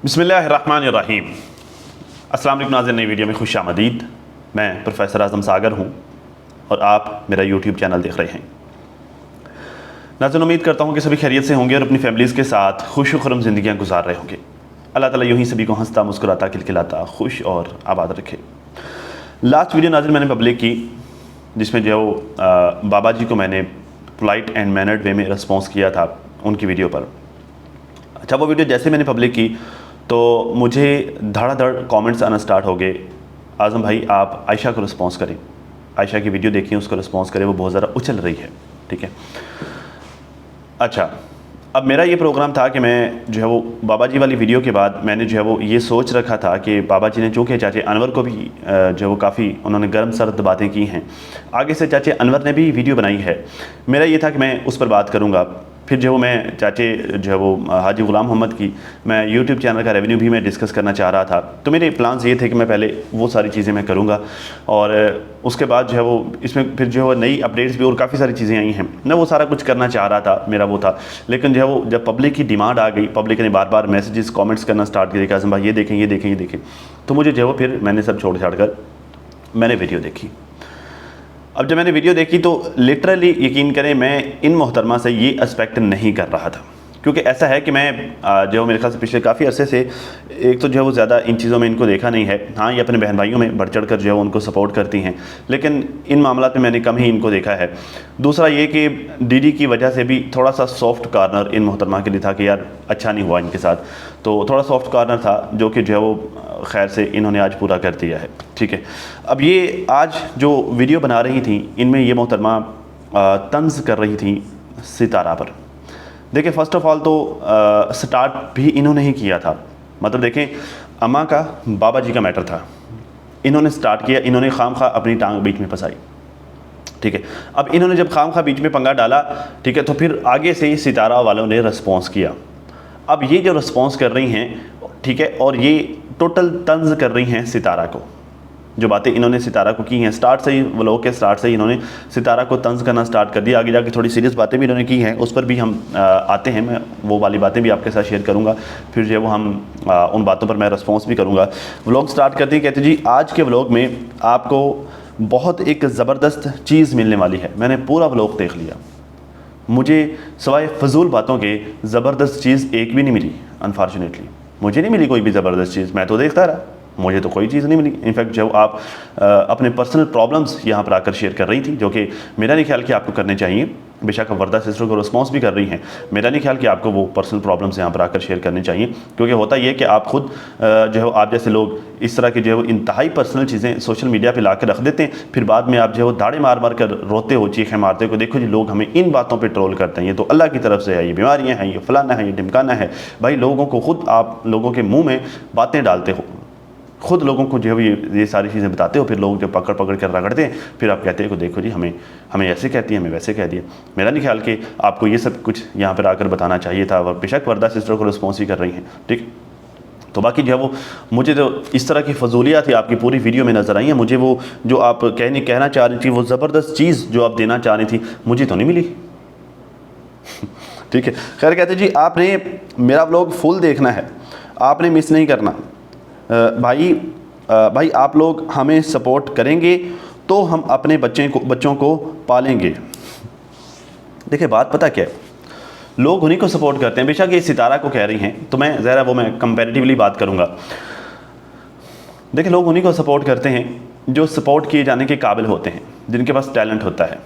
बिस्मिल्लाहिर्रहमानिर्रहीम। अस्सलाम वालेकुम नाज़रीन, नई वीडियो में खुश आमदीद। मैं प्रोफेसर आज़म सागर हूँ और आप मेरा यूट्यूब चैनल देख रहे हैं। नाज़रीन, उम्मीद करता हूँ कि सभी खैरियत से होंगे और अपनी फैमिलीज़ के साथ खुश खुरम ज़िंदगियाँ गुजार रहे होंगे। अल्लाह ताला यूँ ही सभी को हंसता मुस्कुराता खिलखिलाता खुश और आबाद रखे। लास्ट वीडियो नाज़रीन मैंने पब्लिक की जिसमें जो बाबा जी को मैंने पोलाइट एंड मैनर्ड वे में रिस्पॉन्स किया था उनकी वीडियो पर। अच्छा, वो वीडियो जैसे मैंने पब्लिक की तो मुझे धड़ाधड़ कमेंट्स आना स्टार्ट हो गए। आज़म भाई, आप आयशा को रिस्पॉन्स करें, आयशा की वीडियो देखिए, उसको रिस्पॉन्स करें, वो बहुत ज़्यादा उछल रही है। ठीक है, अच्छा, अब मेरा ये प्रोग्राम था कि मैं जो है वो बाबा जी वाली वीडियो के बाद मैंने जो है वो ये सोच रखा था कि बाबा जी ने चूँकि चाचे अनवर को भी जो है वो काफ़ी उन्होंने गर्म सर्द बातें की हैं, आगे से चाचे अनवर ने भी वीडियो बनाई है। मेरा ये था कि मैं उस पर बात करूँगा। फिर जो मैं चाचे जो है वो हाजी ग़ुलाम मोहम्मद की मैं यूट्यूब चैनल का रेवेन्यू भी मैं डिस्कस करना चाह रहा था। तो मेरे प्लान्स ये थे कि मैं पहले वो सारी चीज़ें मैं करूँगा और उसके बाद जो है वो इसमें फिर जो है नई अपडेट्स भी और काफ़ी सारी चीज़ें आई हैं, मैं वो सारा कुछ करना चाह रहा था, मेरा वो था। लेकिन जो है वो जब पब्लिक की डिमांड आ गई, पब्लिक ने बार बार मैसेजेस कमेंट्स करना स्टार्ट किया कि आज़म भाई ये देखें, ये देखें, ये देखें, तो मुझे जो है वो फिर मैंने सब छोड़ छाड़ कर मैंने वीडियो देखी। अब जब मैंने वीडियो देखी तो लिटरली यकीन करें मैं इन मोहतरमा से ये एक्सपेक्ट नहीं कर रहा था, क्योंकि ऐसा है कि मैं जो मेरे ख्याल से पिछले काफ़ी अरसे से एक तो जो है वो ज़्यादा इन चीज़ों में इनको देखा नहीं है। हाँ, ये अपने बहन भाइयों में बढ़ चढ़ कर जो है उनको सपोर्ट करती हैं, लेकिन इन मामलों में मैंने कम ही इनको देखा है। दूसरा ये कि डीडी की वजह से भी थोड़ा सा सॉफ्ट कॉर्नर इन मोहतरमा के लिए था कि यार अच्छा नहीं हुआ इनके साथ, तो थोड़ा सॉफ्ट कॉर्नर था जो कि जो है वो खैर से इन्होंने आज पूरा कर दिया है। ठीक है, अब ये आज जो वीडियो बना रही थी इनमें ये मोहतरमा तंज़ कर रही थी सितारा पर। देखिए, फ़र्स्ट ऑफ़ ऑल तो स्टार्ट भी इन्होंने ही किया था। मतलब देखें, अम्मा का बाबा जी का मैटर था, इन्होंने स्टार्ट किया, इन्होंने खामखा अपनी टांग बीच में फंसाई। ठीक है, अब इन्होंने जब खामखा बीच में पंगा डाला, ठीक है, तो फिर आगे से ही सितारा वालों ने रिस्पॉन्स किया। अब ये जो रिस्पॉन्स कर रही हैं, ठीक है, और ये टोटल तंज़ कर रही हैं सितारा को। जो बातें इन्होंने सितारा को की हैं, स्टार्ट से ही व्लॉग के स्टार्ट से ही इन्होंने सितारा को तंज़ करना स्टार्ट कर दिया। आगे जाके थोड़ी सीरियस बातें भी इन्होंने की हैं, उस पर भी हम आते हैं, मैं वो वाली बातें भी आपके साथ शेयर करूंगा। फिर जो है वो हम उन बातों पर मैं रिस्पॉन्स भी करूंगा। व्लॉग स्टार्ट करते ही कहते जी आज के व्लॉग में आपको बहुत एक ज़बरदस्त चीज़ मिलने वाली है। मैंने पूरा व्लॉग देख लिया, मुझे सिवाय फजूल बातों के ज़बरदस्त चीज़ एक भी नहीं मिली। अनफॉर्चुनेटली मुझे नहीं मिली कोई भी ज़बरदस्त चीज़, मैं तो देखता रहा, मुझे तो कोई चीज़ नहीं मिली। इनफैक्ट जब आप अपने पर्सनल प्रॉब्लम्स यहाँ पर आकर शेयर कर रही थी, जो कि मेरा नहीं ख्याल कि आपको करने चाहिए, बेशक आप वर्दा सिस्टर को रिस्पॉन्स भी कर रही हैं, मेरा नहीं ख्याल कि आपको वो पर्सनल प्रॉब्लम्स यहाँ पर आकर शेयर करने चाहिए, क्योंकि होता ये है कि आप खुद जो है आप जैसे लोग इस तरह की जो है वो इंतहाई पर्सनल चीज़ें सोशल मीडिया पर ला कर रख देते हैं, फिर बाद में आप जो है वो दाड़े मार मार कर रोते हो, चीखें मारते हो, देखो जी लोग हमें इन बातों पर ट्रोल करते हैं, ये तो अल्लाह की तरफ से है, ये बीमारियाँ हैं, ये फलाना है, ये ढिमकाना है। भाई, लोगों को खुद आप लोगों के मुँह में बातें डालते हो, खुद लोगों को जो है ये सारी चीज़ें बताते हो, फिर लोग जो पकड़ पकड़ कर रगड़ते हैं, फिर आप कहते हैं कि देखो जी हमें ऐसे कहती है, हमें वैसे कह दिया। मेरा नहीं ख्याल कि आपको ये सब कुछ यहाँ पर आकर बताना चाहिए था, और बेशक वर्दा सिस्टर को रिस्पॉन्स ही कर रही हैं। ठीक, तो बाकी जो है वो मुझे तो इस तरह की फजूलियात थी आपकी पूरी वीडियो में नज़र आई हैं। मुझे वो जो आप कहना चाह रही थी, वो ज़बरदस्त चीज़ जो आप देना चाह रही थी, मुझे तो नहीं मिली। ठीक है, खैर कहते जी आपने मेरा व्लॉग फुल देखना है, आपने मिस नहीं करना। भाई आप लोग हमें सपोर्ट करेंगे तो हम अपने बच्चों को पालेंगे। देखिए, बात पता क्या है, लोग उन्हीं को सपोर्ट करते हैं। बेशक ये सितारा को कह रही हैं, तो मैं ज़रा वो मैं कंपैरेटिवली बात करूंगा। देखिए, लोग उन्हीं को सपोर्ट करते हैं जो सपोर्ट किए जाने के काबिल होते हैं, जिनके पास टैलेंट होता है,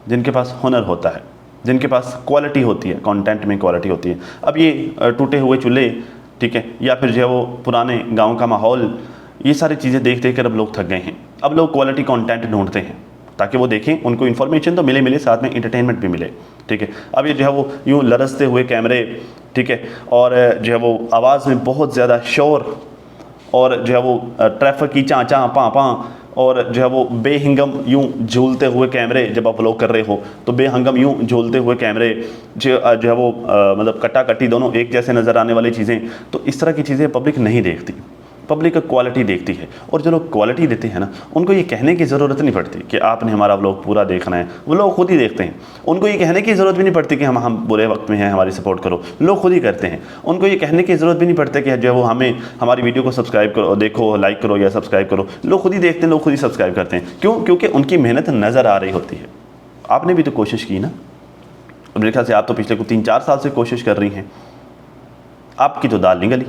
जिनके पास हुनर होता है, जिनके पास क्वालिटी होती है, कंटेंट में क्वालिटी होती है। अब ये टूटे हुए चूल्हे, ठीक है, या फिर जो है वो पुराने गांव का माहौल, ये सारी चीज़ें देख देख कर अब लोग थक गए हैं। अब लोग क्वालिटी कंटेंट ढूंढते हैं ताकि वो देखें, उनको इन्फॉर्मेशन तो मिले साथ में इंटरटेनमेंट भी मिले। ठीक है, अब ये जो है वो यूँ लरसते हुए कैमरे, ठीक है, और जो है वो आवाज़ में बहुत ज़्यादा शोर, और जो है वो ट्रैफिक की चाँ चाँ पाँ पाँ, और जो है वो बेहंगम यूँ झूलते हुए कैमरे। जब आप व्लॉग कर रहे हो तो बेहंगम यूँ झूलते हुए कैमरे, जो है वो मतलब कट्टा कट्टी दोनों एक जैसे नज़र आने वाली चीज़ें, तो इस तरह की चीज़ें पब्लिक नहीं देखती। पब्लिक क्वालिटी देखती है, और जो लोग क्वालिटी देते हैं ना, उनको ये कहने की ज़रूरत नहीं पड़ती कि आपने हमारा व्लॉग पूरा देखना है, वो लोग खुद ही देखते हैं। उनको ये कहने की ज़रूरत भी नहीं पड़ती कि हम बुरे वक्त में हैं, हमारी सपोर्ट करो, लोग खुद ही करते हैं। उनको ये कहने की ज़रूरत भी नहीं पड़ती कि जो है वो हमें हमारी वीडियो को सब्सक्राइब करो, देखो, लाइक करो या सब्सक्राइब करो, लोग खुद ही देखते हैं, लोग खुद ही सब्सक्राइब करते हैं। क्यों? क्योंकि उनकी मेहनत नज़र आ रही होती है। आपने भी तो कोशिश की ना, मेरे ख्याल से आप तो पिछले 3-4 साल से कोशिश कर रही हैं, आपकी तो दाल नहीं गली।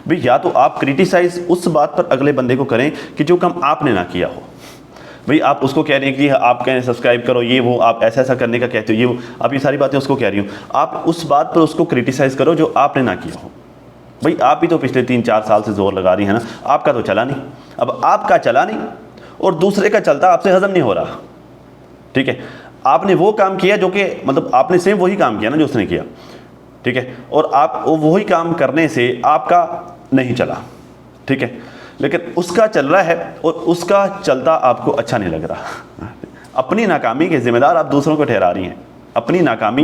भाई या तो आप क्रिटिसाइज उस बात पर अगले बंदे को करें कि जो काम आपने ना किया हो। भाई आप उसको कह रहे हैं कि आप कहें सब्सक्राइब करो, ये वो, आप ऐसा ऐसा करने का कहते हो, ये वो, आप ये सारी बातें उसको कह रही हूँ, आप उस बात पर उसको क्रिटिसाइज करो जो आपने ना किया हो। भाई आप भी तो पिछले 3-4 साल से जोर लगा रही हैं ना, आपका तो चला नहीं, अब आपका चला नहीं और दूसरे का चलता आपसे हजम नहीं हो रहा, ठीक है। आपने वो काम किया जो कि मतलब आपने सेम वही काम किया ना जो उसने किया, ठीक है, और आप वही काम करने से आपका नहीं चला, ठीक है, लेकिन उसका चल रहा है और उसका चलता आपको अच्छा नहीं लग रहा। अपनी नाकामी के जिम्मेदार आप दूसरों को ठहरा रही हैं, अपनी नाकामी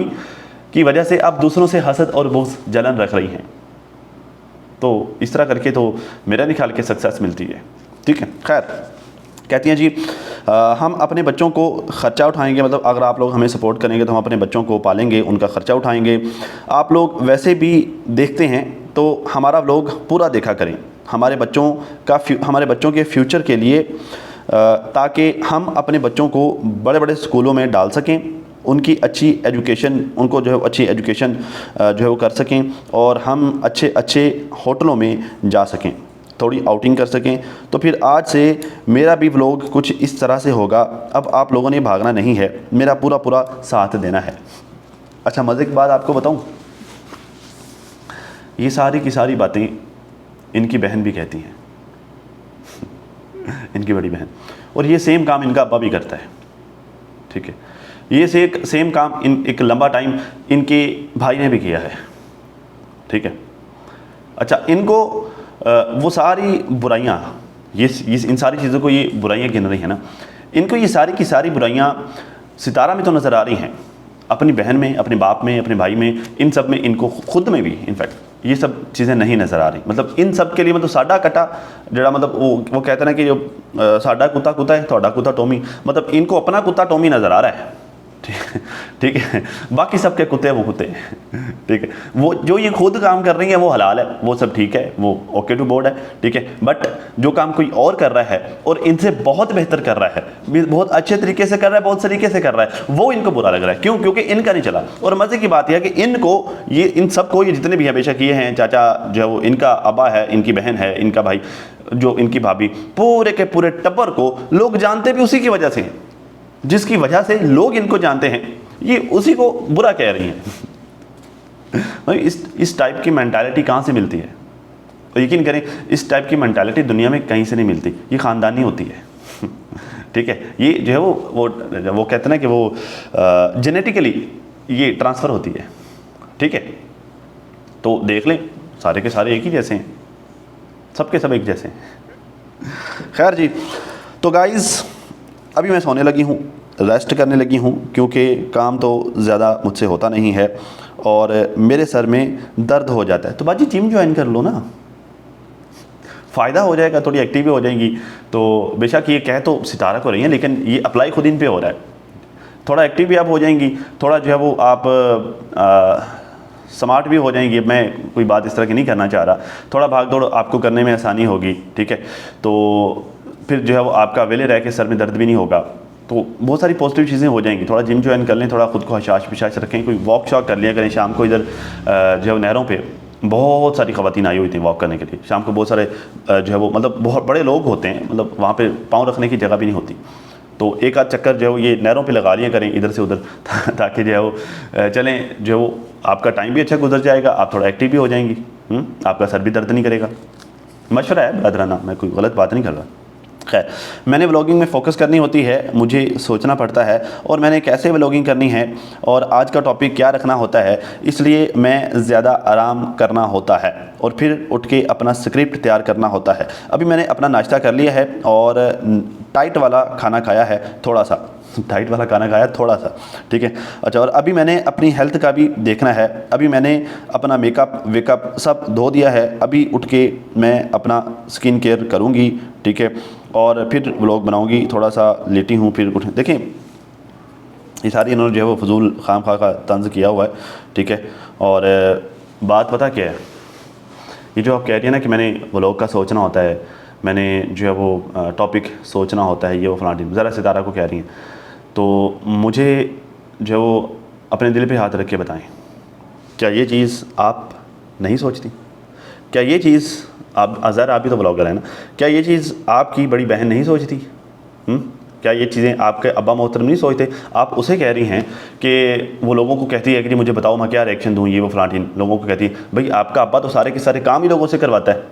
की वजह से आप दूसरों से हसद और बुग़्ज़, जलन रख रही हैं। तो इस तरह करके तो मेरा नहीं ख्याल कि सक्सेस मिलती है, ठीक है। खैर, कहती हैं जी हम अपने बच्चों को ख़र्चा उठाएंगे, मतलब अगर आप लोग हमें सपोर्ट करेंगे तो हम अपने बच्चों को पालेंगे, उनका ख़र्चा उठाएंगे। आप लोग वैसे भी देखते हैं तो हमारा व्लॉग पूरा देखा करें, हमारे बच्चों के फ्यूचर के लिए, ताकि हम अपने बच्चों को बड़े बड़े स्कूलों में डाल सकें, उनकी अच्छी एजुकेशन, उनको जो है अच्छी एजुकेशन जो है वो कर सकें, और हम अच्छे अच्छे होटलों में जा सकें, थोड़ी आउटिंग कर सकें। तो फिर आज से मेरा भी व्लॉग कुछ इस तरह से होगा। अब आप लोगों ने भागना नहीं है, मेरा पूरा पूरा साथ देना है। अच्छा, मज़े की बात आपको बताऊं, ये सारी की सारी बातें इनकी बहन भी कहती हैं इनकी बड़ी बहन, और ये सेम काम इनका अब्बा भी करता है, ठीक है। ये सेम काम एक लंबा टाइम इनके भाई ने भी किया है, ठीक है। अच्छा, इनको वो सारी बुराइयाँ, ये इन सारी चीज़ों को ये बुराइयाँ गिन रही हैं ना, इनको ये सारी की सारी बुराइयाँ सितारा में तो नज़र आ रही हैं, अपनी बहन में, अपने बाप में, अपने भाई में, इन सब में, इनको खुद में भी इनफैक्ट ये सब चीज़ें नहीं नज़र आ रही। मतलब इन सब के लिए मतलब साडा कटा जड़ा, मतलब वो कहते हैं ना कि जो साडा कुत्ता कुत्ता है, थोड़ा कुत्ता टोमी, मतलब इनको अपना कुत्ता टोमी नज़र आ रहा है, ठीक है। बाकी सबके कुत्ते वो कुत्ते, ठीक है। वो जो ये खुद काम कर रही है वो हलाल है, वो सब ठीक है, वो ओके टू बोर्ड है, ठीक है। बट जो काम कोई और कर रहा है और इनसे बहुत बेहतर कर रहा है, बहुत अच्छे तरीके से कर रहा है, बहुत तरीके से कर रहा है, वो इनको बुरा लग रहा है। क्यों? क्योंकि इनका नहीं चला। और मज़े की बात यह है कि इन सबको ये जितने भी बेशक ये हैं, चाचा जो है वो इनका अब्बा है, इनकी बहन है, इनका भाई, जो इनकी भाभी, पूरे के पूरे टब्बर को लोग जानते भी उसी की वजह से, जिसकी वजह से लोग इनको जानते हैं, ये उसी को बुरा कह रही हैं। इस टाइप की मेंटालिटी कहाँ से मिलती है? तो यकीन करें, इस टाइप की मेंटालिटी दुनिया में कहीं से नहीं मिलती, ये ख़ानदानी होती है, ठीक है। ये जो है वो कहते हैं ना कि वो जेनेटिकली ये ट्रांसफ़र होती है, ठीक है। तो देख लें, सारे के सारे एक ही जैसे हैं, सबके सब एक जैसे हैं। खैर जी, तो गाइज़ अभी मैं सोने लगी हूँ, रेस्ट करने लगी हूँ, क्योंकि काम तो ज़्यादा मुझसे होता नहीं है और मेरे सर में दर्द हो जाता है। तो बाजी जिम ज्वाइन कर लो ना, फ़ायदा हो जाएगा, थोड़ी एक्टिव भी हो जाएंगी। तो बेशक ये कह तो सितारा को रही हैं, लेकिन ये अप्लाई खुद इन पे हो रहा है। थोड़ा एक्टिव भी आप हो जाएंगी, थोड़ा जो है वो आप स्मार्ट भी हो जाएंगी। मैं कोई बात इस तरह की नहीं करना चाह रहा, थोड़ा भाग दौड़ आपको करने में आसानी होगी, ठीक है। तो फिर जो है वो आपका वेले रह के सर में दर्द भी नहीं होगा, तो बहुत सारी पॉजिटिव चीज़ें हो जाएंगी। थोड़ा जिम ज्वाइन कर लें, थोड़ा खुद को हशाश पिशाश रखें, कोई वॉक शॉक कर लिया करें। शाम को इधर जो है नहरों पे बहुत सारी ख़वातीन आई हुई थी वॉक करने के लिए। शाम को बहुत सारे जो है वो मतलब बहुत बड़े लोग होते हैं, मतलब वहाँ पे पाँव रखने की जगह भी नहीं होती। तो एक आध चक्कर जो है ये नहरों पे लगा लिया करें इधर से उधर, ताकि जो है वो चलें, जो है वो आपका टाइम भी अच्छा गुजर जाएगा, आप थोड़ा एक्टिव भी हो जाएंगी, आपका सर भी दर्द नहीं करेगा। मशवरा है बदराना, मैं कोई गलत बात नहीं कर रहा। खैर, मैंने व्लॉगिंग में फ़ोकस करनी होती है, मुझे सोचना पड़ता है और मैंने कैसे व्लॉगिंग करनी है और आज का टॉपिक क्या रखना होता है, इसलिए मैं ज़्यादा आराम करना होता है और फिर उठ के अपना स्क्रिप्ट तैयार करना होता है। अभी मैंने अपना नाश्ता कर लिया है और टाइट वाला खाना खाया है थोड़ा सा, डाइट वाला खाना खाया थोड़ा सा, ठीक है। अच्छा, और अभी मैंने अपनी हेल्थ का भी देखना है। अभी मैंने अपना मेकअप वेकअप सब धो दिया है। अभी उठ के मैं अपना स्किन केयर करूँगी, ठीक है, और फिर व्लॉग बनाऊँगी। थोड़ा सा लेटी हूँ, फिर उठ। देखें, ये सारी इन्होंने जो है वो फजूल खाम खा का तंज किया हुआ है, ठीक है। और बात पता क्या है, ये जो आप कह रही है ना कि मैंने व्लॉग का सोचना होता है, मैंने जो है वो टॉपिक सोचना होता है, ये वो फलानी, ज़रा सितारा को कह रही हैं, तो मुझे जो अपने दिल पे हाथ रख के बताएं, क्या ये चीज़ आप नहीं सोचती? क्या ये चीज़ आप अज़हर, आप भी तो ब्लॉगर हैं ना, क्या ये चीज़ आपकी बड़ी बहन नहीं सोचती? क्या ये चीज़ें आपके अब्बा मोहतरम नहीं सोचते? आप उसे कह रही हैं कि वो लोगों को कहती है कि जी मुझे बताओ मैं क्या रिएक्शन दूँ, ये वो फलानी, लोगों को कहती है भाई आपका अब्बा तो सारे के सारे काम ही लोगों से करवाता है।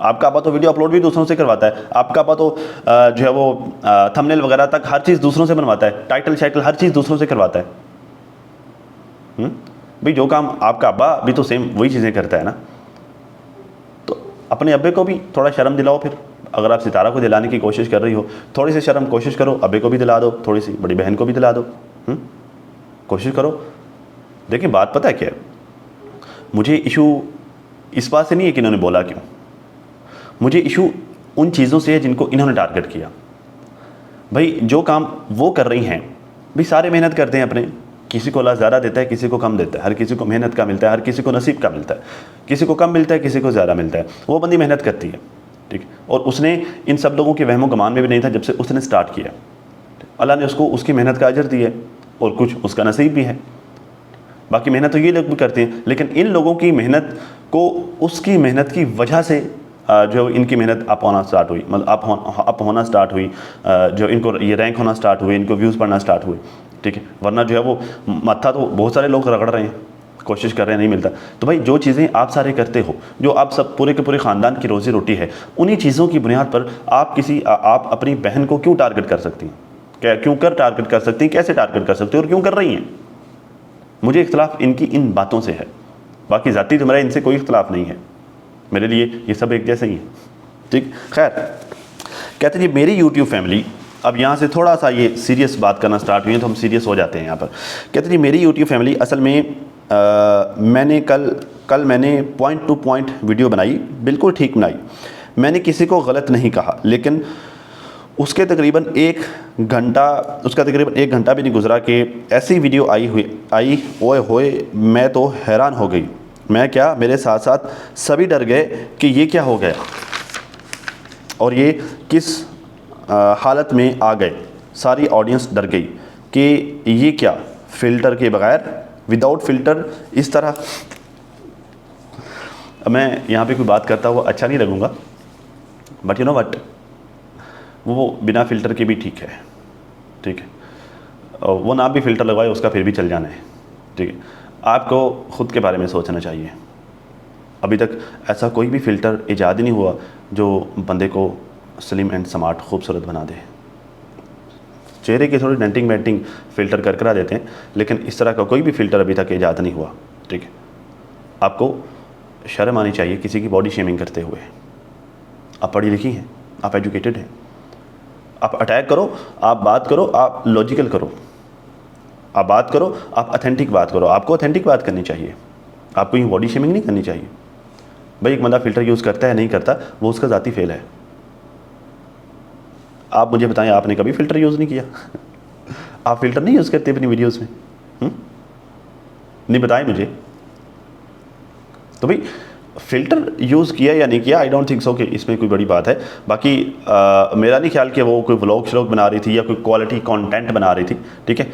आपका अब्बा तो वीडियो अपलोड भी दूसरों से करवाता है। आपका अब्बा तो जो है वो थंबनेल वगैरह तक हर चीज़ दूसरों से बनवाता है, टाइटल शाइटल हर चीज़ दूसरों से करवाता है। भाई जो काम आपका अब्बा भी तो सेम वही चीज़ें करता है ना, तो अपने अब्बे को भी थोड़ा शर्म दिलाओ। फिर अगर आप सितारा को दिलाने की कोशिश कर रही हो, थोड़ी सी शर्म कोशिश करो, अब्बे को भी दिला दो, थोड़ी सी बड़ी बहन को भी दिला दो। कोशिश करो। देखिए बात पता है क्या है, मुझे इशू इस बात से नहीं है कि इन्होंने बोला क्यों, मुझे इशू उन चीज़ों से है जिनको इन्होंने टारगेट किया। भाई जो काम वो कर रही हैं, भाई सारे मेहनत करते हैं अपने, किसी को अल्लाह ज़्यादा देता है, किसी को कम देता है, हर किसी को मेहनत का मिलता है, हर किसी को नसीब का मिलता है, किसी को कम मिलता है, किसी को ज़्यादा मिलता है। वो बंदी मेहनत करती है, ठीक है, और उसने इन सब लोगों के वहमो गुमान में भी नहीं था जब से उसने स्टार्ट किया। अल्लाह ने उसको उसकी मेहनत का अजर दिया और कुछ उसका नसीब भी है। बाकी मेहनत तो ये लोग भी करते हैं, लेकिन इन लोगों की मेहनत को उसकी मेहनत की वजह से जो इनकी मेहनत अप होना स्टार्ट हुई, मतलब अप होना स्टार्ट हुई, जो इनको ये रैंक होना स्टार्ट हुए, इनको व्यूज़ पढ़ना स्टार्ट हुए, ठीक है। वरना जो है वो मत्था तो बहुत सारे लोग रगड़ रहे हैं, कोशिश कर रहे हैं, नहीं मिलता। तो भाई जो चीज़ें आप सारे करते हो, जो आप सब पूरे के पूरे ख़ानदान की रोज़ी रोटी है, उन्हीं चीज़ों की बुनियाद पर आप अपनी बहन को क्यों टारगेट कर सकती हैं? क्या क्यों कर टारगेट कर सकती हैं, कैसे टारगेट कर सकती हैं और क्यों कर रही हैं? मुझे इख्तलाफ इनकी इन बातों से है। बाकी ज़ाती तुम्हारा इनसे कोई इख्तलाफ नहीं है, मेरे लिए ये सब एक जैसे ही है, ठीक। खैर, कहते जी मेरी यूट्यूब फैमिली, अब यहाँ से थोड़ा सा ये सीरियस बात करना स्टार्ट हुई है तो हम सीरियस हो जाते हैं यहाँ पर। कहते जी मेरी यूट्यूब फैमिली, असल में मैंने कल मैंने पॉइंट टू पॉइंट वीडियो बनाई, बिल्कुल ठीक बनाई। मैंने किसी को गलत नहीं कहा, लेकिन उसका तकरीबन एक घंटा भी नहीं गुजरा कि ऐसी वीडियो आई ओए होए, मैं तो हैरान हो गई। मैं क्या, मेरे साथ साथ सभी डर गए कि ये क्या हो गया और ये किस हालत में आ गए। सारी ऑडियंस डर गई कि ये क्या, फ़िल्टर के बग़ैर, विदाउट फ़िल्टर इस तरह। मैं यहाँ पे कोई बात करता हुआ अच्छा नहीं लगूँगा, बट यू नो व्हाट, वो बिना फ़िल्टर के भी ठीक है, ठीक है। वो ना भी फ़िल्टर लगवाए उसका फिर भी चल जाना है, ठीक है। आपको ख़ुद के बारे में सोचना चाहिए। अभी तक ऐसा कोई भी फ़िल्टर ईजाद नहीं हुआ जो बंदे को स्लिम एंड स्मार्ट खूबसूरत बना दे। चेहरे की थोड़ी डेंटिंग वेंटिंग फ़िल्टर कर करा देते हैं, लेकिन इस तरह का कोई भी फ़िल्टर अभी तक ईजाद नहीं हुआ, ठीक है। आपको शर्म आनी चाहिए किसी की बॉडी शेमिंग करते हुए। आप पढ़ी लिखी हैं, आप एजुकेटेड हैं, आप अटैक करो, आप बात करो, आप लॉजिकल करो, आप बात करो, आप ऑथेंटिक बात करो। आपको ऑथेंटिक बात करनी चाहिए, आपको यूँ बॉडी शेमिंग नहीं करनी चाहिए। भाई एक बंदा फ़िल्टर यूज़ करता है नहीं करता, वो उसका ज़ाती फेल है। आप मुझे बताएं, आपने कभी फ़िल्टर यूज़ नहीं किया? आप फ़िल्टर नहीं यूज़ करते अपनी वीडियोज़ में? नहीं, बताएं मुझे। तो भाई फ़िल्टर यूज़ किया या नहीं किया, आई डोंट थिंक सो कि इसमें कोई बड़ी बात है। बाकी मेरा नहीं ख्याल कि वो कोई व्लॉग श्लॉग बना रही थी या कोई क्वालिटी कंटेंट बना रही थी, ठीक है।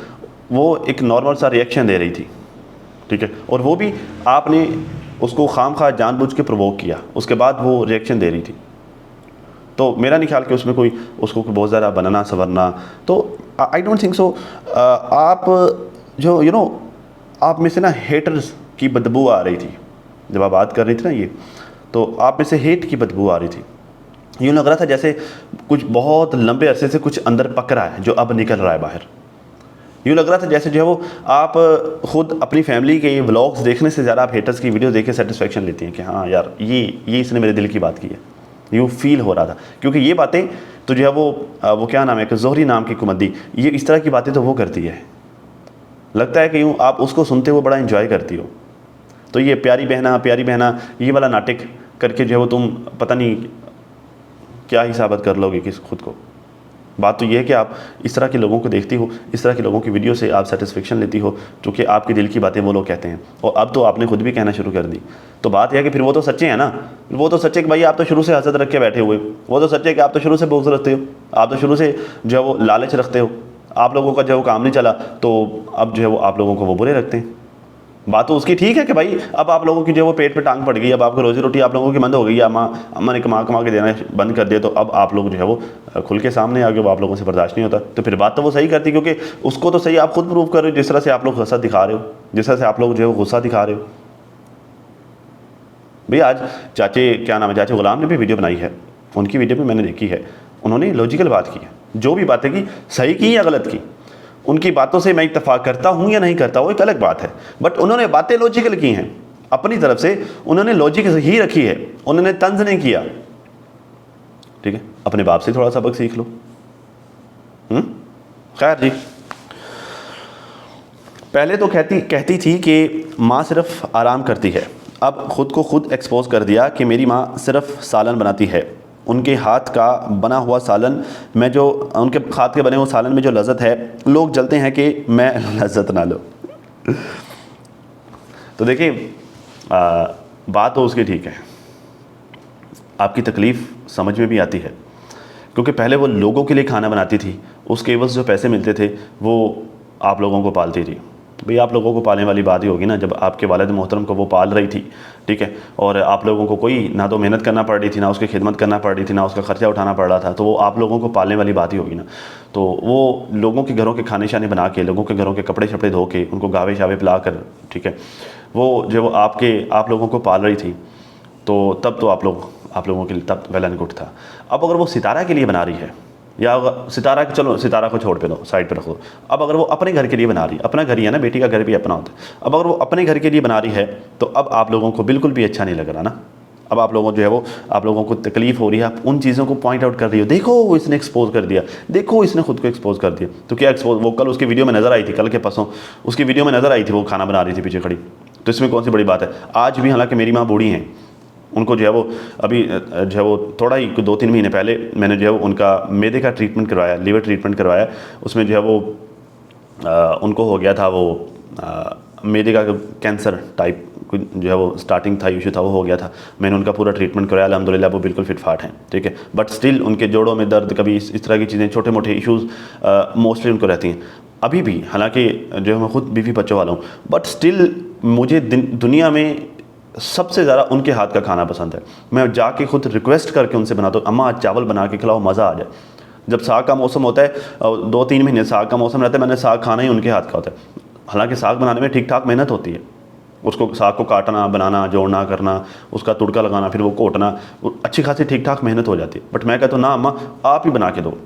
वो एक नॉर्मल सा रिएक्शन दे रही थी, ठीक है, और वो भी आपने उसको खामखा जानबूझ के प्रोवोक किया, उसके बाद वो रिएक्शन दे रही थी। तो मेरा नहीं ख्याल कि उसमें कोई उसको बहुत ज़्यादा बनाना संवरना, तो आई डोंट थिंक सो। आप जो यू नो आप में से ना हेटर्स की बदबू आ रही थी जब आप बात कर रही थी ना, ये तो आप में से हेट की बदबू आ रही थी। यूँ लग रहा था जैसे कुछ बहुत लंबे अरसे से कुछ अंदर पक रहा है जो अब निकल रहा है बाहर। यूँ लग रहा था जैसे जो है वो आप ख़ुद अपनी फैमिली के व्लॉग्स देखने से ज़्यादा आप हेटर्स की वीडियो देख के सेटिस्फेक्शन लेती हैं कि हाँ यार ये इसने मेरे दिल की बात की है। यूँ फील हो रहा था, क्योंकि ये बातें तो जो है वो क्या नाम है कि जोहरी नाम की कुमद्दी, ये इस तरह की बातें तो वो करती है, लगता है कि यूँ आप उसको सुनते हुए बड़ा इंजॉय करती हो। तो ये प्यारी बहना ये वाला नाटक करके जो है वो तुम पता नहीं क्या ही साबित कर लोगे किस खुद को। बात तो ये है कि आप इस तरह के लोगों को देखती हो, इस तरह के लोगों की वीडियो से आप सेटिस्फेक्शन लेती हो, क्योंकि आपके दिल की बातें वो लोग कहते हैं, और अब तो आपने खुद भी कहना शुरू कर दी। तो बात यह है कि फिर वो तो सच्चे हैं ना, वो तो सच्चे कि भाई आप तो शुरू से हसद रख के बैठे हुए, वो तो सच्चे कि आप तो शुरू से बुग़्ज़ रखते हो, आप तो शुरू से जो है वो लालच रखते हो, आप लोगों का जो है वो काम नहीं चला तो अब जो है वो आप लोगों को वो बुरे रखते हैं। बात तो उसकी ठीक है कि भाई अब आप लोगों की जो वो पेट पे टांग पड़ गई, अब आपको रोजी रोटी आप लोगों की बंद हो गई, अम्मा ने कमा के देना बंद कर दिया, तो अब आप लोग जो है वो खुल के सामने आ गए, वो आप लोगों से बर्दाश्त नहीं होता। तो फिर बात तो वो सही करती, क्योंकि उसको तो सही आप खुद प्रूव कर रहे हो, जिस तरह से आप लोग गुस्सा दिखा रहे हो, जिस तरह से आप लोग जो है वो गुस्सा दिखा रहे हो। भैया आज चाचे गुलाम ने भी वीडियो बनाई है, उनकी वीडियो भी मैंने देखी है, उन्होंने लॉजिकल बात की है, जो भी बातें की सही की या गलत की, उनकी बातों से मैं इत्तेफाक करता हूं या नहीं करता वो एक अलग बात है, बट उन्होंने बातें लॉजिकल की हैं, अपनी तरफ से उन्होंने लॉजिक ही रखी है, उन्होंने तंज नहीं किया। ठीक है, अपने बाप से थोड़ा सबक सीख लो। खैर जी, पहले तो कहती थी कि माँ सिर्फ आराम करती है, अब खुद को खुद एक्सपोज कर दिया कि मेरी माँ सिर्फ सालन बनाती है, उनके हाथ का बना हुआ सालन में जो उनके हाथ के बने हुए सालन में जो लज़्ज़त है, लोग जलते हैं कि मैं लज़्ज़त ना लूँ। तो देखिए बात तो उसकी ठीक है, आपकी तकलीफ़ समझ में भी आती है, क्योंकि पहले वो लोगों के लिए खाना बनाती थी, उसके एवज़ जो पैसे मिलते थे वो आप लोगों को पालती थी। भाई आप लोगों को पालने वाली बात ही होगी ना, जब आपके वालिद मोहतरम को वो पाल रही थी, ठीक है, और आप लोगों को कोई ना तो मेहनत करना पड़ रही थी, ना उसकी खिदमत करना पड़ रही थी, ना उसका खर्चा उठाना पड़ रहा था, तो वो आप लोगों को पालने वाली बात ही होगी ना। तो वो लोगों के घरों के खाने शाने बना के, लोगों के घरों के कपड़े शपड़े धो के, उनको गावे शावे पिला कर, ठीक है, वो जो आप लोगों को पाल रही थी, तो तब तो आप लोगों के लिए तब वेल एंड गुड था। अब अगर वो सितारा के लिए बना रही है, या चलो सितारा को छोड़ पे दो, साइड पे रखो, अब अगर वो अपने घर के लिए बना रही है, अपना घर ही है ना, बेटी का घर भी अपना होता है, अब अगर वो अपने घर के लिए बना रही है तो अब आप लोगों को बिल्कुल भी अच्छा नहीं लग रहा ना। अब आप लोगों जो है वो आप लोगों को तकलीफ़ हो रही है, आप उन चीज़ों को पॉइंट आउट कर रही हो, देखो वो इसने एक्सपोज कर दिया, देखो इसने खुद को एक्सपोज कर दिया। तो क्या एक्सपोज, वो कल उसकी वीडियो में नज़र आई थी, कल के परसों उसकी वीडियो में नज़र आई थी, वो खाना बना रही थी पीछे खड़ी, तो इसमें कौन सी बड़ी बात है। आज भी हालांकि मेरी माँ बूढ़ी हैं, उनको जो है वो अभी जो है वो थोड़ा ही 2-3 महीने पहले मैंने जो है वो उनका मैदे का ट्रीटमेंट करवाया, लीवर ट्रीटमेंट करवाया, उसमें जो है वो उनको हो गया था वो मैदे का कैंसर टाइप जो है वो स्टार्टिंग था, इशू था, वो हो गया था। मैंने उनका पूरा ट्रीटमेंट करवाया, अल्हम्दुलिल्लाह वो बिल्कुल फिट फाट हैं, ठीक है, बट स्टिल उनके जोड़ों में दर्द, कभी इस तरह की चीज़ें, छोटे मोटे इशूज़ मोस्टली उनको रहती हैं अभी भी, हालांकि जो है मैं खुद बीवी बच्चों वाला हूँ, बट स्टिल मुझे दुनिया में सबसे ज़्यादा उनके हाथ का खाना पसंद है। मैं जाके खुद रिक्वेस्ट करके उनसे बनाता हूँ, अम्मा आज चावल बना के खिलाओ, मज़ा आ जाए। जब साग का मौसम होता है, 2-3 महीने साग का मौसम रहता है, मैंने साग खाना ही उनके हाथ का होता है। हालांकि साग बनाने में ठीक ठाक मेहनत होती है, उसको साग को काटना, बनाना, जोड़ना, करना, उसका तुड़का लगाना, फिर वो कोटना, अच्छी खासी ठीक ठाक मेहनत हो जाती है। बट मैं कहता हूँ ना अम्मा आप ही बना के दो,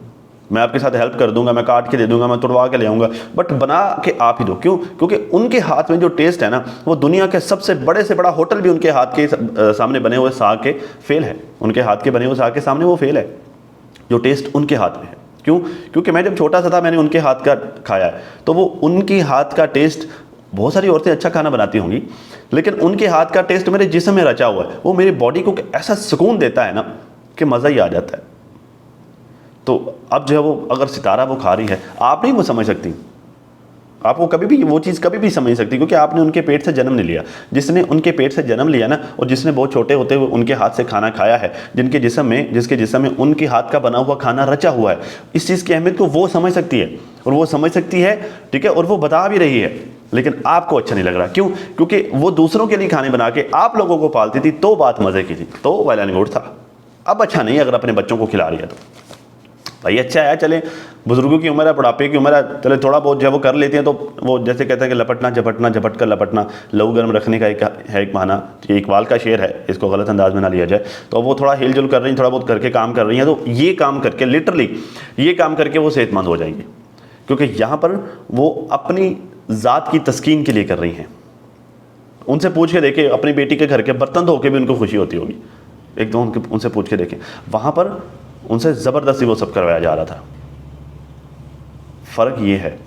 मैं आपके साथ हेल्प कर दूंगा, मैं काट के दे दूंगा, मैं तुड़वा के ले आऊँगा, बट बना के आप ही दो। क्यों? क्योंकि उनके हाथ में जो टेस्ट है ना, वो दुनिया के सबसे बड़े से बड़ा होटल भी उनके हाथ के सामने बने हुए साग के फेल है, उनके हाथ के बने हुए साग के सामने वो फेल है, जो टेस्ट उनके हाथ में है। क्यों? क्योंकि मैं जब छोटा सा था मैंने उनके हाथ का खाया है, तो वो उनके हाथ का टेस्ट, बहुत सारी औरतें अच्छा खाना बनाती होंगी, लेकिन उनके हाथ का टेस्ट मेरे जिस्म में रचा हुआ है, वो मेरी बॉडी को ऐसा सुकून देता है ना कि मज़ा ही आ जाता है। तो अब जो है वो अगर सितारा वो खा रही है, आप नहीं वो समझ सकती, आप वो कभी भी वो चीज़ कभी भी समझ सकती, क्योंकि आपने उनके पेट से जन्म नहीं लिया। जिसने उनके पेट से जन्म लिया ना, और जिसने बहुत छोटे होते हुए उनके हाथ से खाना खाया है, जिसके जिस्म में उनके हाथ का बना हुआ खाना रचा हुआ है, इस चीज़ की अहमियत को वो समझ सकती है, और वो समझ सकती है, ठीक है, और वो बता भी रही है। लेकिन आपको अच्छा नहीं लग रहा, क्यों? क्योंकि वो दूसरों के लिए खाने बना के आप लोगों को पालती थी, तो बात मज़े की थी, तो वेल एंड गुड था। अब अच्छा नहीं अगर अपने बच्चों को खिला रही है तो भाई अच्छा है, चले बुजुर्गों की उम्र है, बुढ़ापे की उम्र है, चले थोड़ा बहुत जो है वो कर लेते हैं, तो वो जैसे कहते हैं कि लपटना झपटना, झपट कर लपटना, लहू गर्म रखने का एक बहाना। ये इकबाल का शेर है, इसको गलत अंदाज में ना लिया जाए। तो वो थोड़ा हिल जुल कर रही हैं, थोड़ा बहुत करके काम कर रही हैं, तो ये काम करके लिटरली ये काम करके वो सेहतमंद हो जाएंगी, क्योंकि यहाँ पर वो अपनी ज़ात की तस्कीन के लिए कर रही हैं। उनसे पूछ के देखे, अपनी बेटी के घर के बर्तन धो के भी उनको खुशी होती होगी, एक दो उनसे पूछ के देखें, वहाँ पर उनसे ज़बरदस्ती वो सब करवाया जा रहा था। फ़र्क ये है,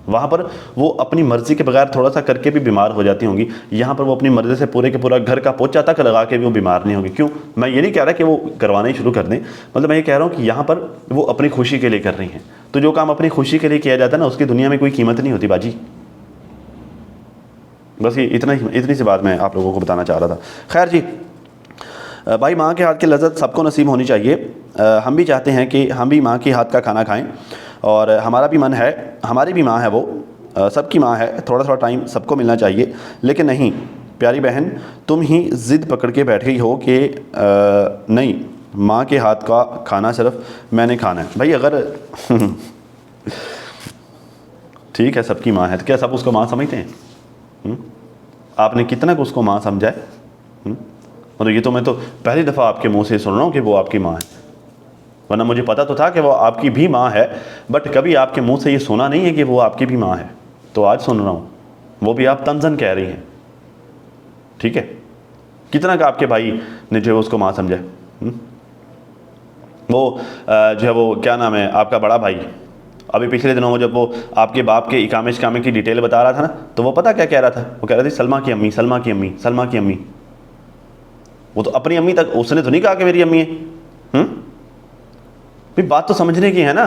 वहाँ पर वो अपनी मर्ज़ी के बगैर थोड़ा सा करके भी बीमार हो जाती होंगी, यहाँ पर वो अपनी मर्ज़ी से पूरे के पूरा घर का पोछा तक लगा के भी वो बीमार नहीं होंगी। क्यों? मैं ये नहीं कह रहा कि वो करवाना ही शुरू कर दें, मतलब मैं ये कह रहा हूँ कि यहाँ पर वो अपनी खुशी के लिए कर रही हैं। तो जो काम अपनी खुशी के लिए किया जाता है ना, उसकी दुनिया में कोई कीमत नहीं होती बाजी। बस ये इतनी सी बात मैं आप लोगों को बताना चाह रहा था। खैर जी भाई, माँ के हाथ की लज़्ज़त सबको नसीब होनी चाहिए। हम भी चाहते हैं कि हम भी माँ के हाथ का खाना खाएं, और हमारा भी मन है, हमारी भी माँ है वो, सबकी माँ है, थोड़ा थोड़ा टाइम सबको मिलना चाहिए। लेकिन नहीं प्यारी बहन, तुम ही ज़िद पकड़ के बैठ गई हो कि नहीं, माँ के हाथ का खाना सिर्फ मैंने खाना है। भाई अगर ठीक है सबकी माँ है, तो क्या सब उसको माँ समझते हैं? आपने कितना को उसको माँ समझा है? मतलब ये तो मैं तो पहली दफ़ा आपके मुंह से सुन रहा हूँ कि वो आपकी माँ है, वरना मुझे पता तो था कि वो आपकी भी माँ है, बट कभी आपके मुंह से ये सुना नहीं है कि वो आपकी भी माँ है। तो आज सुन रहा हूँ, वो भी आप तंजन कह रही हैं। ठीक है, कितना का आपके भाई ने जो है उसको माँ समझा? वो जो है वो क्या नाम है आपका बड़ा भाई, अभी पिछले दिनों में जब वो आपके बाप के इकामे शिकामे की डिटेल बता रहा था ना, तो वो पता क्या कह रहा था? वो कह रहा था सलमा की अम्मी, सलमा की अम्मी, सलमा की अम्मी। वो तो अपनी अम्मी तक, उसने तो नहीं कहा कि मेरी अम्मी है। भाई बात तो समझने की है ना।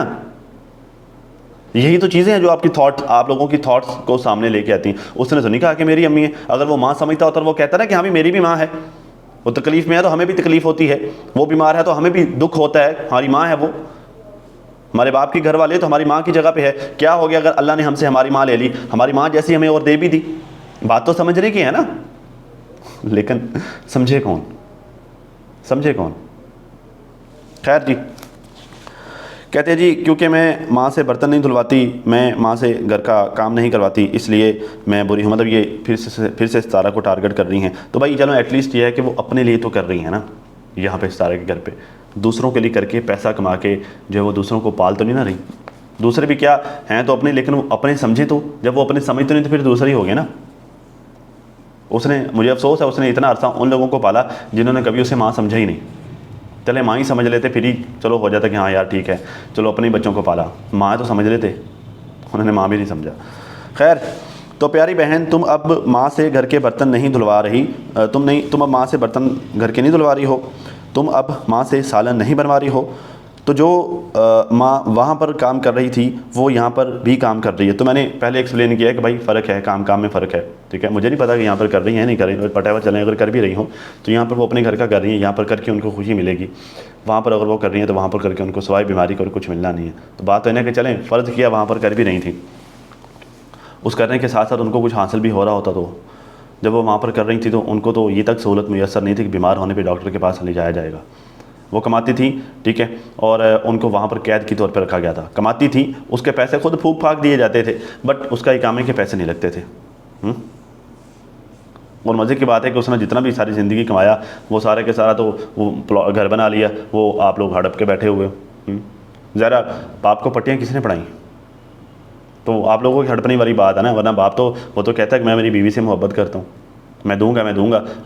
यही तो चीज़ें हैं जो आपकी थॉट, आप लोगों की थॉट्स को सामने लेके आती हैं। उसने तो नहीं कहा कि मेरी अम्मी है। अगर वो माँ समझता होता तो वो कहता ना कि हाँ भी मेरी भी माँ है। वो तकलीफ़ में है तो हमें भी तकलीफ़ होती है, वो बीमार है तो हमें भी दुख होता है, हमारी माँ है वो, हमारे बाप की घर वाले तो हमारी माँ की जगह पे है। क्या हो गया अगर अल्लाह ने हमसे हमारी माँ ले ली, हमारी माँ जैसी हमें और दे भी दी? बात तो समझने की है ना। लेकिन समझे कौन, समझे कौन? खैर जी, कहते हैं जी क्योंकि मैं माँ से बर्तन नहीं धुलवाती, मैं माँ से घर का काम नहीं करवाती, इसलिए मैं बुरी हूँ। मतलब ये फिर से सितारा को टारगेट कर रही हैं। तो भाई चलो एटलीस्ट ये है कि वो अपने लिए तो कर रही हैं ना, यहाँ पे सितारे के घर पे दूसरों के लिए करके पैसा कमा के जो है वो दूसरों को पाल तो नहीं ना रही। दूसरे भी क्या हैं तो अपने, लेकिन वो अपने समझे तो, जब वो अपने समझते नहीं तो फिर दूसरे ही हो गए ना। उसने, मुझे अफसोस है, उसने इतना अरसा उन लोगों को पाला जिन्होंने कभी उसे माँ समझा ही नहीं। चले माँ ही समझ लेते फिर ही चलो हो जाता कि हाँ यार ठीक है, चलो अपने बच्चों को पाला, माँ तो समझ लेते, उन्होंने माँ भी नहीं समझा। खैर, तो प्यारी बहन, तुम अब माँ से घर के बर्तन नहीं धुलवा रही, तुम अब माँ से बर्तन घर के नहीं धुलवा रही हो, तुम अब माँ से सालन नहीं बनवा रही हो। तो जो माँ वहाँ पर काम कर रही थी वो यहाँ पर भी काम कर रही है। तो मैंने पहले एक्सप्लेन किया कि भाई फ़र्क है, काम काम में फ़र्क है। ठीक है, मुझे नहीं पता कि यहाँ पर कर रही हैं नहीं कर रही, पटावा चलें, अगर कर भी रही हो तो यहाँ पर वो अपने घर का कर रही है, यहाँ पर करके उनको खुशी मिलेगी। वहाँ पर अगर वो कर रही हैं तो वहाँ पर करके उनको सवाई बीमारी का और कुछ मिलना नहीं है। तो बात तो है ना कि चलें फ़र्ज़ किया वहाँ पर कर भी रही थी, उस करने के साथ साथ उनको कुछ हासिल भी हो रहा होता। तो जब वो वहाँ पर कर रही थी तो उनको तो ये तक सहूलत मुयसर नहीं थी कि बीमार होने पर डॉक्टर के पास ले जाया जाएगा। वो कमाती थी, ठीक है, और उनको वहाँ पर कैद के तौर पर रखा गया था। कमाती थी, उसके पैसे खुद फूक फाक दिए जाते थे, बट उसका इकामे के पैसे नहीं लगते थे। और मज़े की बात है कि उसने जितना भी सारी ज़िंदगी कमाया वो सारे के सारा तो वो घर बना लिया, वो आप लोग हड़प के बैठे हुए। ज़रा बाप को पट्टियाँ किसने पढ़ाई? तो आप लोगों की हड़पनी वाली बात है ना, वरना बाप तो वो तो कहता है कि मैं मेरी बीवी से मोहब्बत करता हूँ, मैं दूंगा,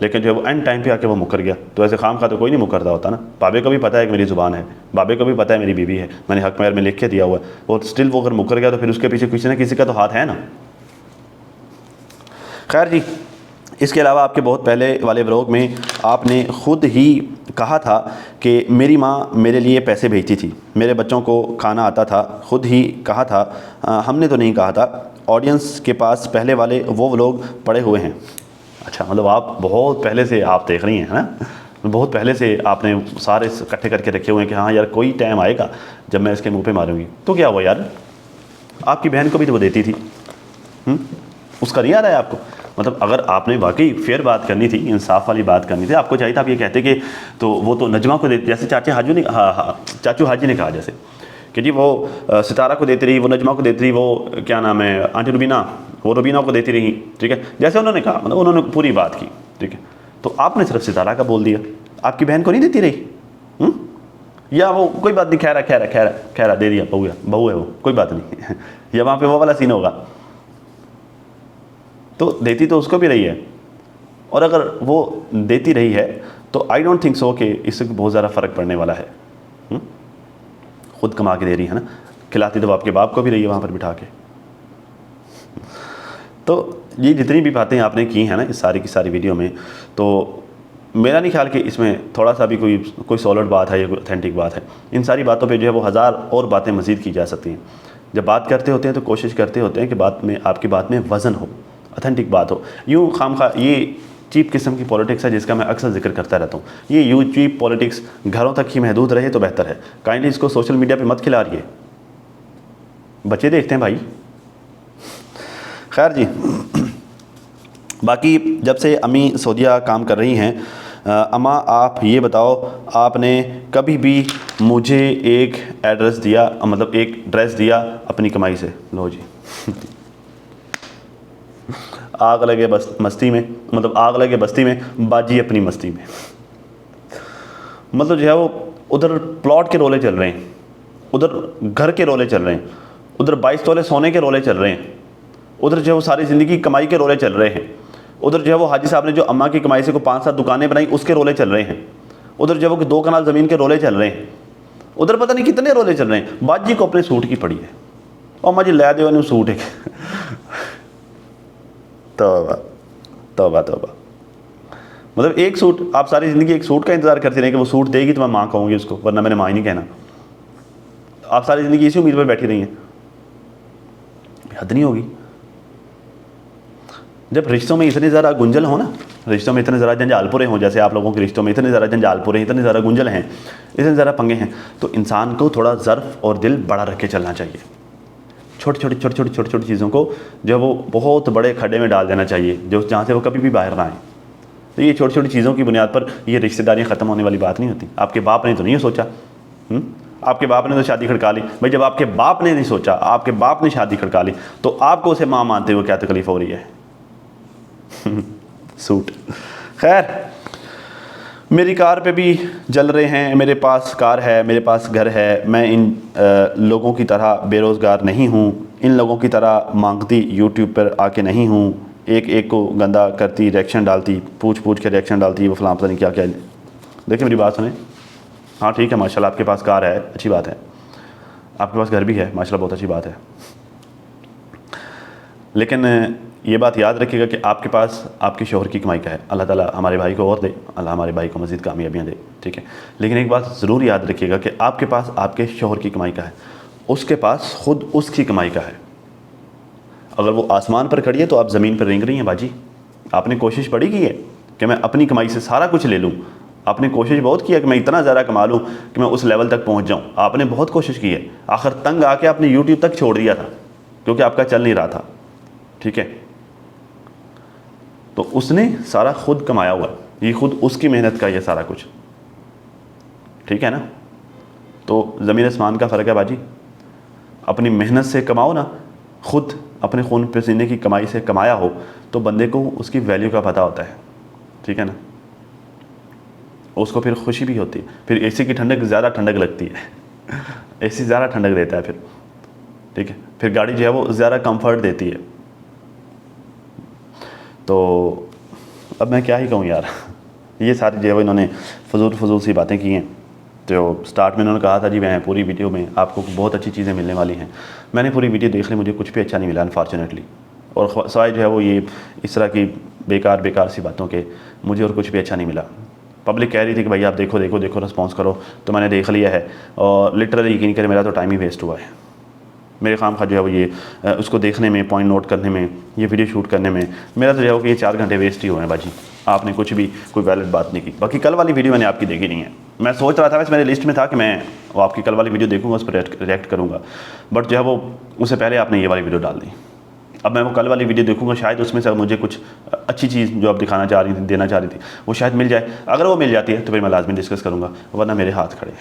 लेकिन जो है वो एंड टाइम पे आके वो मुकर गया। तो ऐसे खाम खा तो कोई नहीं मुकरता होता ना। बाबे को भी पता है कि मेरी ज़ुबान है, बाबे को भी पता है मेरी बीवी है, मैंने हक महर में लिख के दिया हुआ है, और स्टिल वो अगर मुकर गया तो फिर उसके पीछे किसी ना किसी का तो हाथ है ना। खैर जी, इसके अलावा आपके बहुत पहले वाले व्लॉग में आपने ख़ुद ही कहा था कि मेरी माँ मेरे लिए पैसे भेजती थी, मेरे बच्चों को खाना आता था, ख़ुद ही कहा था। हमने तो नहीं कहा था, ऑडियंस के पास पहले वाले वो व्लॉग पड़े हुए हैं। अच्छा, मतलब आप बहुत पहले से आप देख रही हैं, है ना, बहुत पहले से आपने सारे इकट्ठे करके रखे हुए हैं कि हाँ यार कोई टाइम आएगा जब मैं इसके मुंह पे मारूंगी। तो क्या हुआ यार, आपकी बहन को भी तो वो देती थी, उसका नहीं आ रहा है आपको? मतलब अगर आपने वाकई फेयर बात करनी थी, इंसाफ वाली बात करनी थी, आपको चाहिए था आप ये कहते कि तो वो तो नजमा को देती, जैसे चाचू हाजी ने कहा जैसे कि जी वो सितारा को देती रही, वो नजमा को देती रही, वो क्या नाम है आंटी रुबीना, वो रुबीना को देती रही। ठीक है, जैसे उन्होंने कहा, मतलब उन्होंने पूरी बात की। ठीक है, तो आपने सिर्फ सितारा का बोल दिया, आपकी बहन को नहीं देती रही? या वो कोई बात नहीं, खैरा दे दिया, बहू है वो, कोई बात नहीं या वहाँ पे वो वाला सीन होगा, तो देती तो उसको भी रही है। और अगर वो देती रही है तो आई डोंट थिंक सो कि इससे बहुत ज़्यादा फ़र्क पड़ने वाला है। ख़ुद कमा के दे रही है ना, खिलाती तो आपके बाप को भी रही है वहाँ पर बिठा के। तो ये जितनी भी बातें आपने की हैं ना इस सारी की सारी वीडियो में, तो मेरा नहीं ख्याल कि इसमें थोड़ा सा भी कोई सॉलिड बात है या कोई ऑथेंटिक बात है। इन सारी बातों पे जो है वो हज़ार और बातें मज़ीद की जा सकती हैं। जब बात करते होते हैं तो कोशिश करते होते हैं कि बात में, आपकी बात में वज़न हो, ऑथेंटिक बात हो। यूँ खामखा ये चीप किस्म की पॉलिटिक्स है जिसका मैं अक्सर जिक्र करता रहता हूँ। ये यूँ चीप पॉलिटिक्स घरों तक ही महदूद रहे तो बेहतर है। काइंडली इसको सोशल मीडिया पे मत खिला रही है, बच्चे देखते हैं भाई। खैर जी, बाकी जब से अम्मी सऊदीया काम कर रही हैं, अम्मा आप ये बताओ, आपने कभी भी मुझे एक एड्रेस दिया, मतलब एक ड्रेस दिया अपनी कमाई से? लो जी आग लगे मस्ती में, मतलब आग लगे बस्ती में, बाजी अपनी मस्ती में। मतलब जो है वो उधर प्लॉट के रोले चल रहे हैं, उधर घर के रोले चल रहे हैं, उधर 22 तोले सोने के रोले चल रहे हैं, उधर जो है वो सारी ज़िंदगी कमाई के रोले चल रहे हैं, उधर जो है वो हाजी साहब ने जो अम्मा की कमाई से को 5-7 दुकानें बनाई उसके रोले चल रहे हैं, उधर जो है वो 2 कनाल ज़मीन के रोले चल रहे हैं, उधर पता नहीं कितने रोले चल रहे हैं। बाजी को अपने सूट की पड़ी है और अम्मा जी लै दो सूट है। तौबा तौबा तौबा। मतलब एक सूट, आप सारी ज़िंदगी एक सूट का इंतज़ार करते रहे कि वो सूट देगी तो मैं माँ कहूँगी उसको, वरना मैंने माँ ही नहीं कहना। आप सारी ज़िंदगी इसी उम्मीद पर बैठी रही हैं, हद नहीं होगी। जब रिश्तों में इतने ज़रा गुंजल हो ना, रिश्तों में इतने ज़रा जंजालपुरे हों, जैसे आप लोगों के रिश्तों में इतने ज़रा जंजालपुरे हैं, इतने ज़रा गुंजल हैं, इतने ज़रा पंगे हैं, तो इंसान को थोड़ा ज़र्फ़ और दिल बड़ा रख के चलना चाहिए। छोटी छोटी चीज़ों को जो वो बहुत बड़े खड्डे में डाल देना चाहिए, जो जहाँ से वो कभी भी बाहर ना आए। तो ये छोटी छोटी चीज़ों की बुनियाद पर ये रिश्तेदारियाँ ख़त्म होने वाली बात नहीं होती। आपके बाप ने तो नहीं सोचा, आपके बाप ने तो शादी खड़का ली भाई। जब आपके बाप ने नहीं सोचा, आपके बाप ने शादी खड़का ली, तो आपको उसे माँ मानते हुए क्या तकलीफ़ हो रही है? सूट। खैर, मेरी कार पे भी जल रहे हैं, मेरे पास कार है, मेरे पास घर है, मैं इन लोगों की तरह बेरोज़गार नहीं हूँ, इन लोगों की तरह मांगती यूट्यूब पर आके नहीं हूँ, एक एक को गंदा करती, रिएक्शन डालती, पूछ के रिएक्शन डालती, वो फलां पता नहीं क्या क्या। देखिए मेरी बात सुने, हाँ ठीक है माशाल्लाह आपके पास कार है, अच्छी बात है, आपके पास घर भी है माशाल्लाह, बहुत अच्छी बात है, लेकिन ये बात याद रखिएगा कि आपके पास आपके शोहर की कमाई का है। अल्लाह ताला हमारे भाई को और दे, अल्लाह हमारे भाई को मज़ीद कामयाबियाँ दे, ठीक है। लेकिन एक बात ज़रूर याद रखिएगा कि आपके पास आपके शोहर की कमाई का है, उसके पास ख़ुद उसकी कमाई का है। अगर वो आसमान पर खड़ी है तो आप ज़मीन पर रेंग रही हैं बाजी। आपने कोशिश बड़ी की है कि मैं अपनी कमाई से सारा कुछ ले लूँ, आपने कोशिश बहुत की है कि मैं इतना ज़्यादा कमा लूँ कि मैं उस लेवल तक पहुँच जाऊँ। आपने बहुत कोशिश की है, आखिर तंग आके आपने यूट्यूब तक छोड़ दिया था क्योंकि आपका चल नहीं रहा था, ठीक है। तो उसने सारा खुद कमाया हुआ है, ये खुद उसकी मेहनत का ये सारा कुछ, ठीक है ना। तो ज़मीन आसमान का फ़र्क है बाजी। अपनी मेहनत से कमाओ ना, खुद अपने खून पसीने की कमाई से कमाया हो तो बंदे को उसकी वैल्यू का पता होता है, ठीक है ना। उसको फिर खुशी भी होती है, फिर एसी की ठंडक ज़्यादा ठंडक लगती है एसी ज़्यादा ठंडक देता है फिर, ठीक है। फिर गाड़ी जो है वो ज़्यादा कंफर्ट देती है। तो अब मैं क्या ही कहूँ यार, ये सारी जो है वो इन्होंने फजूल सी बातें की हैं। तो स्टार्ट में इन्होंने कहा था जी मैं पूरी वीडियो में आपको बहुत अच्छी चीज़ें मिलने वाली हैं। मैंने पूरी वीडियो देख ली, मुझे कुछ भी अच्छा नहीं मिला अनफॉर्चुनेटली। और सवाए जो है वो ये इस तरह की बेकार सी बातों के मुझे और कुछ भी अच्छा नहीं मिला। पब्लिक कह रही थी कि भाई आप देखो रिस्पॉन्स करो, तो मैंने देख लिया है और लिटरली यकीन करें मेरा तो टाइम ही वेस्ट हुआ है। मेरे काम का जो है वो ये उसको देखने में, पॉइंट नोट करने में, ये वीडियो शूट करने में मेरा तो जो है कि ये 4 घंटे वेस्ट ही हुए हैं बाजी। आपने कुछ भी कोई वैलिड बात नहीं की। बाकी कल वाली वीडियो मैंने आपकी देखी नहीं है। मैं सोच रहा था, वैसे मेरे लिस्ट में था कि मैं वो आपकी कल वाली वीडियो देखूंगा, उस पर रिएक्ट करूँगा, बट जो है वो उससे पहले आपने ये वाली वीडियो डाल दी। अब मैं वो कल वाली वीडियो देखूंगा, शायद उसमें से मुझे कुछ अच्छी चीज़ जो आप दिखाना चाह रही थी, देना चाह रही थी, वो शायद मिल जाए। अगर वो मिल जाती है तो फिर मैं लाजमी डिस्कस करूँगा, वरना मेरे हाथ खड़े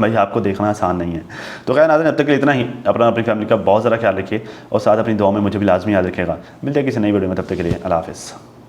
भाई आपको देखना आसान नहीं है। तो खैर नाज़रीन, अब तक के लिए इतना ही। अपनी फैमिली का बहुत ज़्यादा ख्याल रखिए और साथ अपनी दुआ में मुझे भी लाजमी याद रखिएगा। मिलते हैं किसी नई वीडियो में, तब तक के लिए अल्लाह हाफ़िज़।